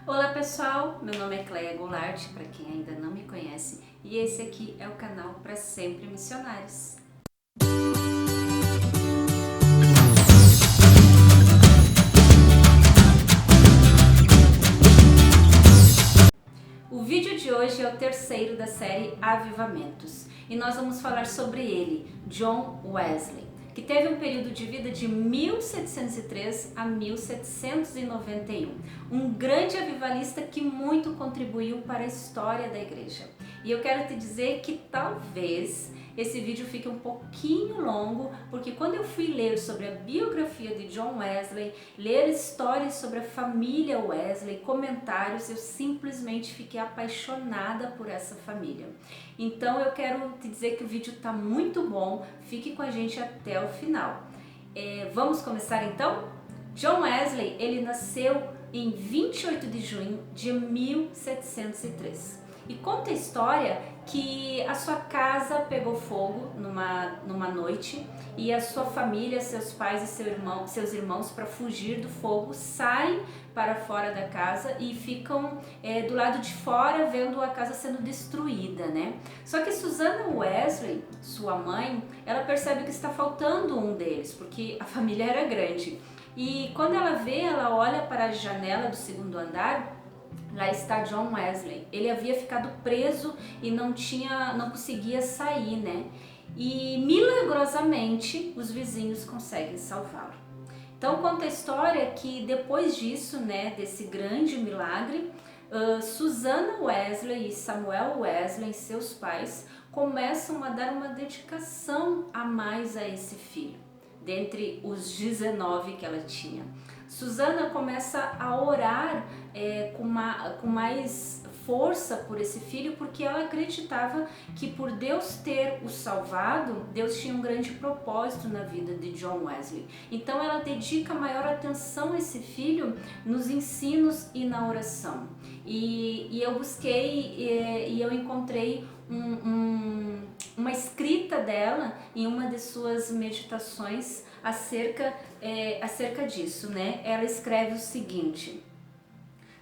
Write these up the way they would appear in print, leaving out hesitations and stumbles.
Olá pessoal, meu nome é Cleia Goulart, para quem ainda não me conhece, e esse aqui é o canal Para Sempre Missionários. O vídeo de hoje é o terceiro da série Avivamentos, e nós vamos falar sobre ele, John Wesley, que teve um período de vida de 1703 a 1791, um grande avivalista que muito contribuiu para a história da igreja. E eu quero te dizer que talvez esse vídeo fique um pouquinho longo, porque quando eu fui ler sobre a biografia de John Wesley, ler histórias sobre a família Wesley, comentários, eu simplesmente fiquei apaixonada por essa família. Então eu quero te dizer que o vídeo está muito bom, fique com a gente até o final. Vamos começar então? John Wesley, ele nasceu em 28 de junho de 1703. E conta a história que a sua casa pegou fogo numa noite e a sua família, seus pais e seus irmãos, para fugir do fogo, saem para fora da casa e ficam do lado de fora vendo a casa sendo destruída, né? Só que Susana Wesley, sua mãe, ela percebe que está faltando um deles, porque a família era grande. E quando ela vê, ela olha para a janela do segundo andar. Lá está John Wesley. Ele havia ficado preso e não conseguia sair, né? E milagrosamente os vizinhos conseguem salvá-lo. Então conta a história que depois disso, né, desse grande milagre, Susana Wesley e Samuel Wesley, seus pais, começam a dar uma dedicação a mais a esse filho, dentre os 19 que ela tinha. Susana começa a orar com mais força por esse filho, porque ela acreditava que por Deus ter o salvado, Deus tinha um grande propósito na vida de John Wesley. Então ela dedica maior atenção a esse filho nos ensinos e na oração. E eu busquei e eu encontrei uma escrita dela em uma de suas meditações acerca disso, né? Ela escreve o seguinte: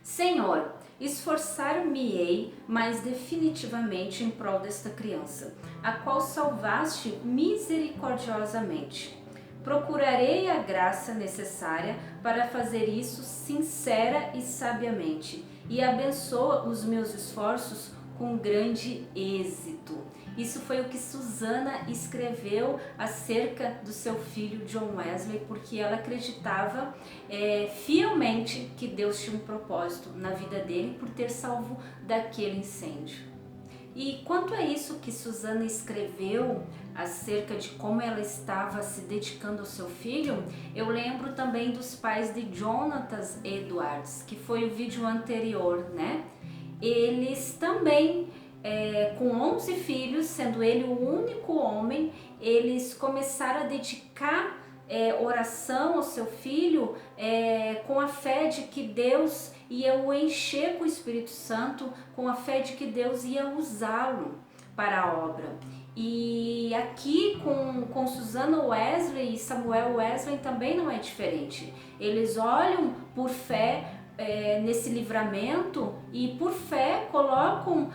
Senhor, esforçar-me-ei mais definitivamente em prol desta criança, a qual salvaste misericordiosamente. Procurarei a graça necessária para fazer isso sincera e sabiamente, e abençoa os meus esforços com grande êxito. Isso foi o que Susana escreveu acerca do seu filho John Wesley, porque ela acreditava fielmente que Deus tinha um propósito na vida dele por ter salvo daquele incêndio. E quanto a isso que Susana escreveu acerca de como ela estava se dedicando ao seu filho, eu lembro também dos pais de Jonathan Edwards, que foi o vídeo anterior, né? Eles também, com 11 filhos, sendo ele o único homem, eles começaram a dedicar oração ao seu filho com a fé de que Deus ia o encher com o Espírito Santo, com a fé de que Deus ia usá-lo para a obra. E aqui com Susana Wesley e Samuel Wesley também não é diferente. Eles olham por fé nesse livramento e por fé colocam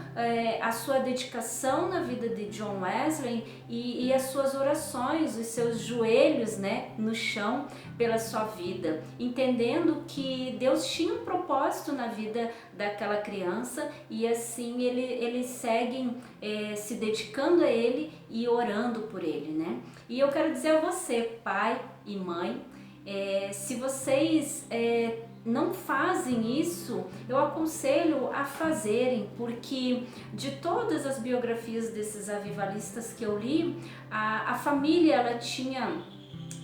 a sua dedicação na vida de John Wesley e as suas orações, os seus joelhos, né, no chão pela sua vida, entendendo que Deus tinha um propósito na vida daquela criança e assim eles seguem se dedicando a ele e orando por ele, né? E eu quero dizer a você, pai e mãe, se vocês não fazem isso, eu aconselho a fazerem, porque de todas as biografias desses avivalistas que eu li, a família ela tinha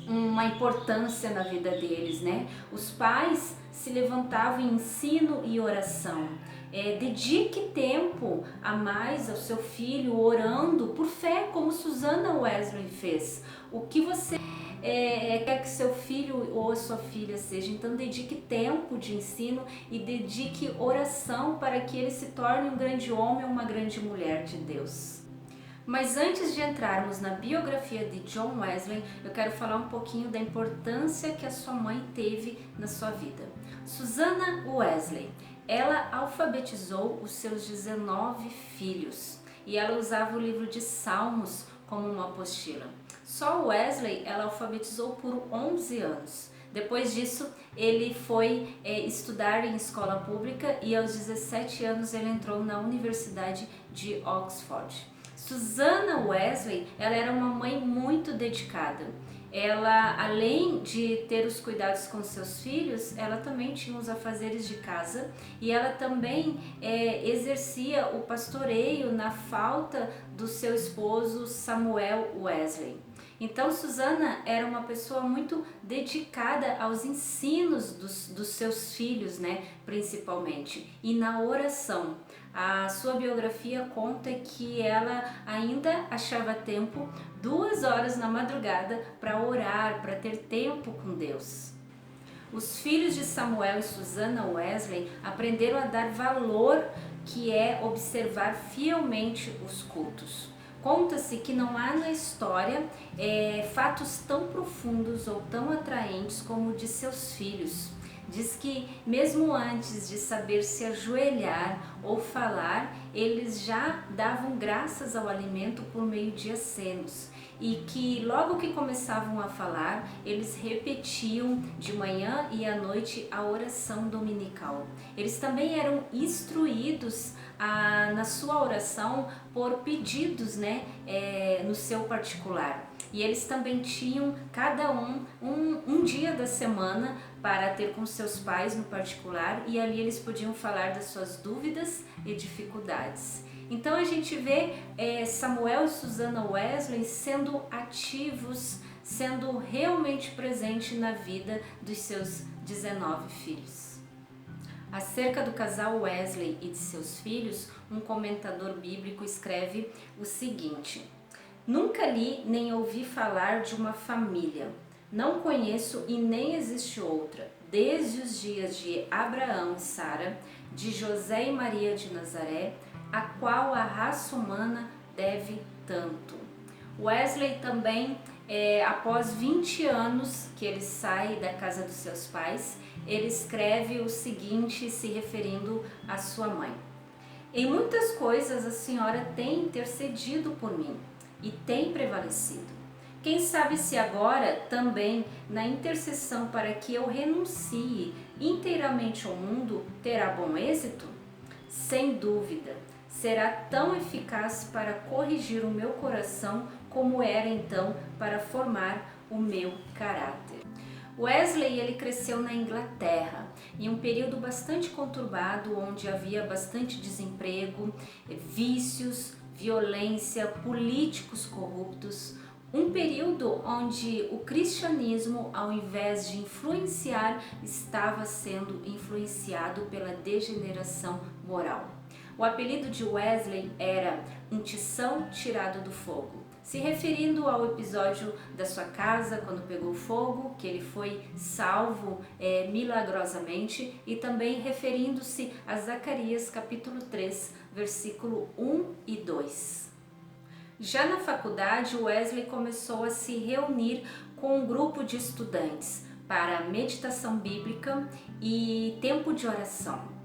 uma importância na vida deles, né? Os pais se levantavam em ensino e oração. Dedique tempo a mais ao seu filho orando por fé, como Susana Wesley fez. O que você quer que seu filho ou sua filha seja, então dedique tempo de ensino e dedique oração para que ele se torne um grande homem ou uma grande mulher de Deus. Mas antes de entrarmos na biografia de John Wesley, eu quero falar um pouquinho da importância que a sua mãe teve na sua vida. Susana Wesley, ela alfabetizou os seus 19 filhos e ela usava o livro de Salmos como uma apostila. Só Wesley ela alfabetizou por 11 anos. Depois disso, ele foi estudar em escola pública e aos 17 anos ele entrou na Universidade de Oxford. Susanna Wesley, ela era uma mãe muito dedicada. Ela, além de ter os cuidados com seus filhos, ela também tinha os afazeres de casa e ela também exercia o pastoreio na falta do seu esposo Samuel Wesley. Então Susanna era uma pessoa muito dedicada aos ensinos dos seus filhos, né, principalmente, e na oração. A sua biografia conta que ela ainda achava tempo 2 horas na madrugada para orar, para ter tempo com Deus. Os filhos de Samuel e Susanna Wesley aprenderam a dar valor, que é observar fielmente os cultos. Conta-se que não há na história fatos tão profundos ou tão atraentes como o de seus filhos. Diz que mesmo antes de saber se ajoelhar ou falar, eles já davam graças ao alimento por meio de acenos. E que logo que começavam a falar, eles repetiam de manhã e à noite a oração dominical. Eles também eram instruídos na sua oração por pedidos, né, no seu particular. E eles também tinham cada um dia da semana para ter com seus pais no particular, e ali eles podiam falar das suas dúvidas e dificuldades. Então a gente vê Samuel e Susanna Wesley sendo ativos, sendo realmente presentes na vida dos seus 19 filhos. Acerca do casal Wesley e de seus filhos, um comentador bíblico escreve o seguinte: nunca li nem ouvi falar de uma família. Não conheço e nem existe outra, desde os dias de Abraão e Sara, de José e Maria de Nazaré, a qual a raça humana deve tanto. Wesley também, após 20 anos que ele sai da casa dos seus pais, ele escreve o seguinte, se referindo à sua mãe: em muitas coisas a senhora tem intercedido por mim e tem prevalecido. Quem sabe se agora também na intercessão para que eu renuncie inteiramente ao mundo terá bom êxito? Sem dúvida, será tão eficaz para corrigir o meu coração como era então para formar o meu caráter. Wesley ele cresceu na Inglaterra, em um período bastante conturbado, onde havia bastante desemprego, vícios, violência, políticos corruptos. Um período onde o cristianismo, ao invés de influenciar, estava sendo influenciado pela degeneração moral. O apelido de Wesley era um tição tirado do fogo, se referindo ao episódio da sua casa quando pegou fogo, que ele foi salvo milagrosamente, e também referindo-se a Zacarias capítulo 3, versículo 1 e 2. Já na faculdade, Wesley começou a se reunir com um grupo de estudantes para meditação bíblica e tempo de oração.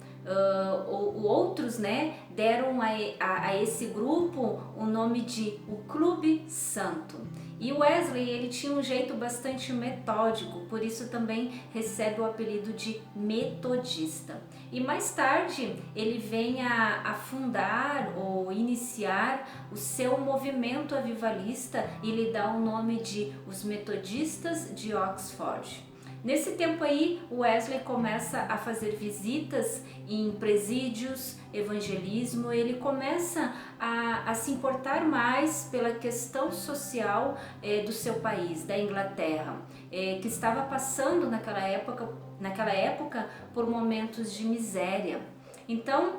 Outros, né, deram a esse grupo o nome de o Clube Santo. E Wesley ele tinha um jeito bastante metódico, por isso também recebe o apelido de metodista. E mais tarde ele vem a fundar ou iniciar o seu movimento avivalista e lhe dá o nome de os Metodistas de Oxford. Nesse tempo aí, Wesley começa a fazer visitas em presídios, evangelismo, ele começa a se importar mais pela questão social do seu país, da Inglaterra, que estava passando naquela época por momentos de miséria. Então,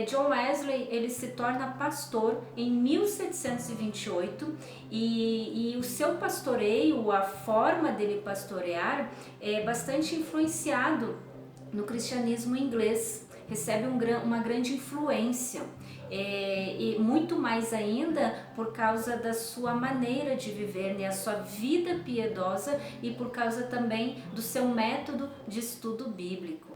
John Wesley ele se torna pastor em 1728 e o seu pastoreio, a forma dele pastorear é bastante influenciado no cristianismo inglês, recebe uma grande influência e muito mais ainda por causa da sua maneira de viver, né? A sua vida piedosa e por causa também do seu método de estudo bíblico.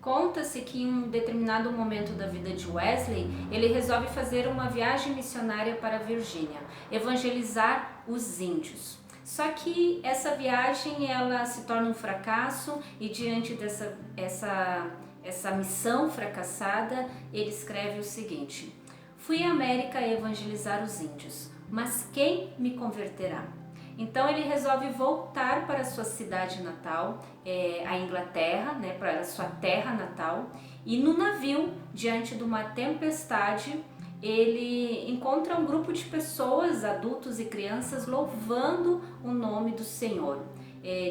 Conta-se que em um determinado momento da vida de Wesley, ele resolve fazer uma viagem missionária para a Virgínia, evangelizar os índios. Só que essa viagem ela se torna um fracasso e diante essa missão fracassada, ele escreve o seguinte: fui à América evangelizar os índios, mas quem me converterá? Então ele resolve voltar para a sua cidade natal, a Inglaterra, né, para a sua terra natal, e no navio, diante de uma tempestade, ele encontra um grupo de pessoas, adultos e crianças, louvando o nome do Senhor.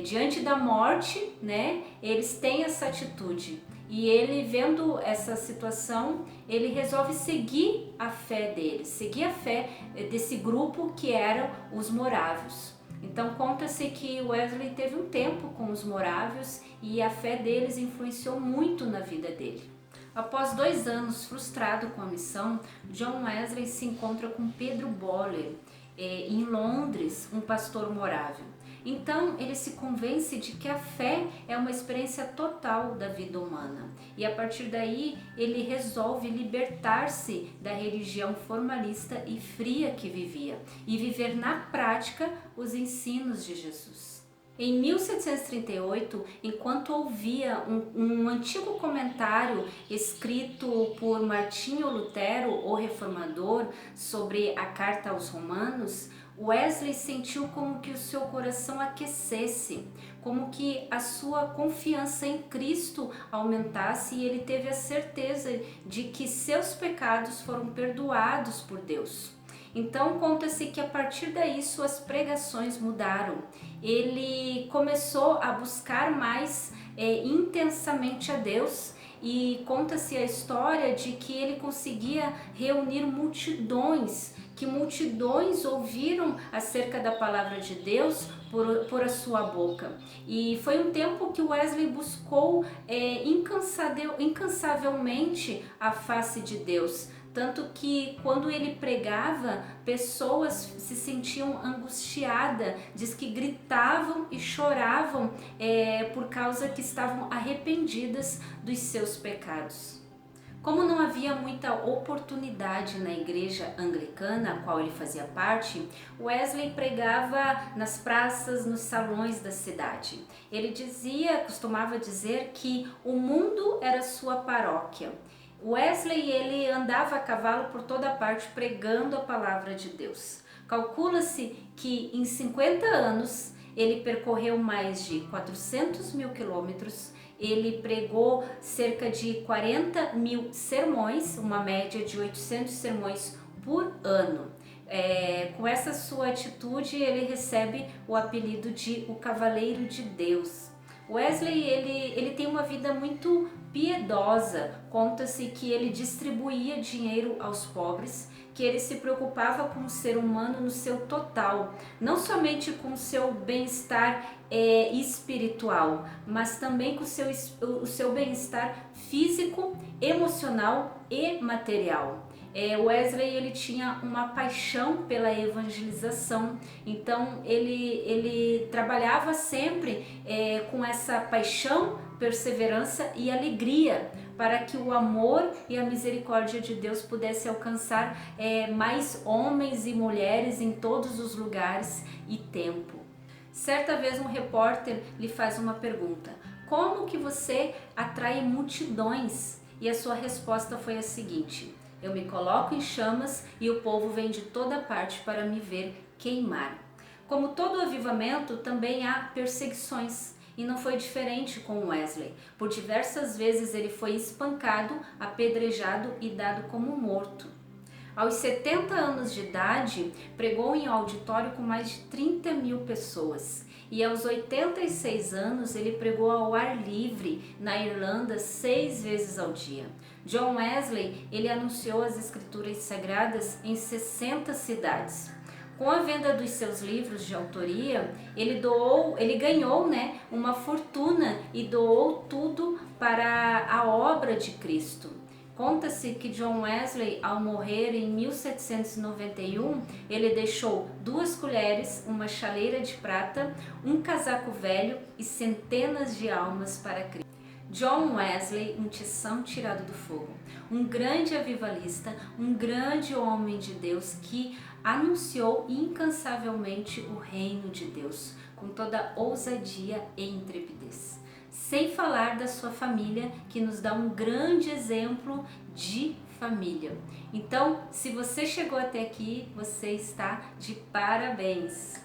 Diante da morte, né, eles têm essa atitude. E ele, vendo essa situação, ele resolve seguir a fé deles, seguir a fé desse grupo que eram os morávios. Então conta-se que Wesley teve um tempo com os morávios e a fé deles influenciou muito na vida dele. Após 2 anos frustrado com a missão, John Wesley se encontra com Pedro Boller em Londres, um pastor morávio. Então ele se convence de que a fé é uma experiência total da vida humana e a partir daí ele resolve libertar-se da religião formalista e fria que vivia e viver na prática os ensinos de Jesus. Em 1738, enquanto ouvia um antigo comentário escrito por Martinho Lutero, o Reformador, sobre a Carta aos Romanos, Wesley sentiu como que o seu coração aquecesse, como que a sua confiança em Cristo aumentasse e ele teve a certeza de que seus pecados foram perdoados por Deus. Então conta-se que a partir daí suas pregações mudaram. Ele começou a buscar mais intensamente a Deus e conta-se a história de que ele conseguia reunir multidões, que multidões ouviram acerca da palavra de Deus por a sua boca. E foi um tempo que Wesley buscou incansavelmente a face de Deus. Tanto que quando ele pregava, pessoas se sentiam angustiadas, diz que gritavam e choravam por causa que estavam arrependidas dos seus pecados. Como não havia muita oportunidade na igreja anglicana, a qual ele fazia parte, Wesley pregava nas praças, nos salões da cidade. Ele costumava dizer que o mundo era sua paróquia. Wesley ele andava a cavalo por toda parte pregando a palavra de Deus. Calcula-se que em 50 anos ele percorreu mais de 400 mil quilômetros, ele pregou cerca de 40 mil sermões, uma média de 800 sermões por ano. Com essa sua atitude ele recebe o apelido de o Cavaleiro de Deus. Wesley ele tem uma vida muito piedosa. Conta-se que ele distribuía dinheiro aos pobres, que ele se preocupava com o ser humano no seu total, não somente com o seu bem-estar espiritual, mas também com o seu bem-estar físico, emocional e material. Wesley ele tinha uma paixão pela evangelização, então ele trabalhava sempre com essa paixão, perseverança e alegria para que o amor e a misericórdia de Deus pudesse alcançar mais homens e mulheres em todos os lugares e tempo. Certa vez um repórter lhe faz uma pergunta: como que você atrai multidões? E a sua resposta foi a seguinte: eu me coloco em chamas e o povo vem de toda parte para me ver queimar. Como todo avivamento, também há perseguições. E não foi diferente com Wesley. Por diversas vezes ele foi espancado, apedrejado e dado como morto. Aos 70 anos de idade, pregou em auditório com mais de 30 mil pessoas. E aos 86 anos, ele pregou ao ar livre na Irlanda 6 vezes ao dia. John Wesley, ele anunciou as escrituras sagradas em 60 cidades. Com a venda dos seus livros de autoria, ele ganhou uma fortuna e doou tudo para a obra de Cristo. Conta-se que John Wesley, ao morrer em 1791, ele deixou 2 colheres, uma chaleira de prata, um casaco velho e centenas de almas para Cristo. John Wesley, um tição tirado do fogo, um grande avivalista, um grande homem de Deus que anunciou incansavelmente o reino de Deus, com toda ousadia e intrepidez. Sem falar da sua família, que nos dá um grande exemplo de família. Então, se você chegou até aqui, você está de parabéns!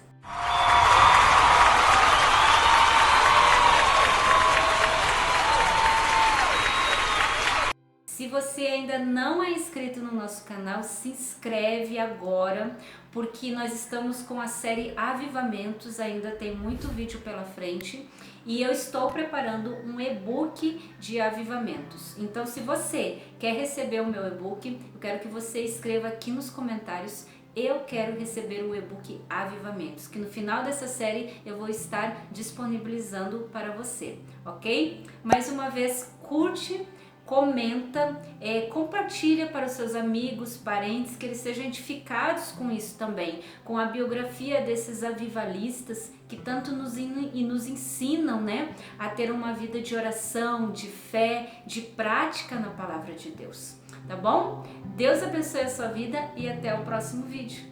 Se você ainda não é inscrito no nosso canal, se inscreve agora, porque nós estamos com a série Avivamentos, ainda tem muito vídeo pela frente, e eu estou preparando um e-book de avivamentos. Então, se você quer receber o meu e-book, eu quero que você escreva aqui nos comentários: eu quero receber o e-book Avivamentos, que no final dessa série eu vou estar disponibilizando para você, ok? Mais uma vez, curte, comenta, compartilha para os seus amigos, parentes, que eles sejam edificados com isso também, com a biografia desses avivalistas que tanto nos ensinam, né, a ter uma vida de oração, de fé, de prática na palavra de Deus, tá bom? Deus abençoe a sua vida e até o próximo vídeo.